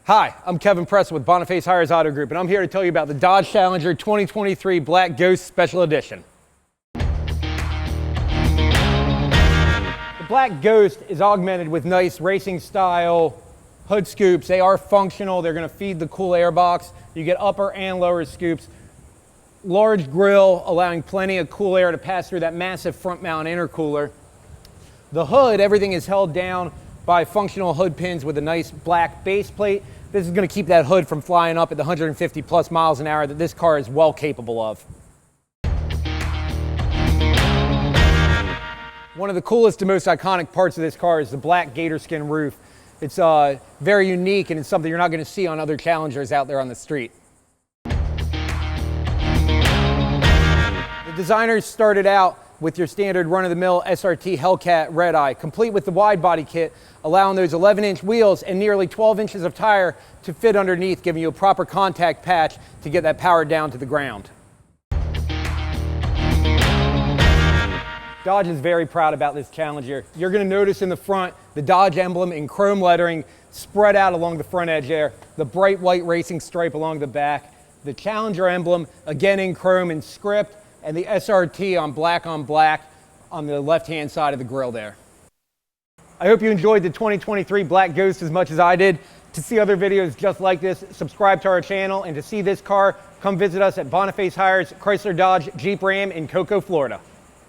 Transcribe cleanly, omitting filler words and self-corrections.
Hi, I'm Kevin Preston with Boniface Hires Auto Group, and I'm here to tell you about the Dodge Challenger 2023 Black Ghost Special Edition. The Black Ghost is augmented with nice racing style hood scoops. They are functional. They're going to feed the cool air box. You get upper and lower scoops. Large grille, allowing plenty of cool air to pass through that massive front mount intercooler. The hood, everything is held down by functional hood pins with a nice black base plate. This is going to keep that hood from flying up at the 150 plus miles an hour that this car is well capable of. One of the coolest and most iconic parts of this car is the black gator skin roof. It's very unique, and it's something you're not going to see on other Challengers out there on the street. The designers started out with your standard run-of-the-mill SRT Hellcat Red Eye, complete with the wide body kit, allowing those 11-inch wheels and nearly 12 inches of tire to fit underneath, giving you a proper contact patch to get that power down to the ground. Dodge is very proud about this Challenger. You're going to notice in the front the Dodge emblem in chrome lettering spread out along the front edge there, the bright white racing stripe along the back, the Challenger emblem again in chrome and script, and the SRT on black on the left-hand side of the grille there. I hope you enjoyed the 2023 Black Ghost as much as I did. To see other videos just like this, subscribe to our channel, and to see this car, come visit us at Boniface Hires Chrysler Dodge Jeep Ram in Cocoa, Florida.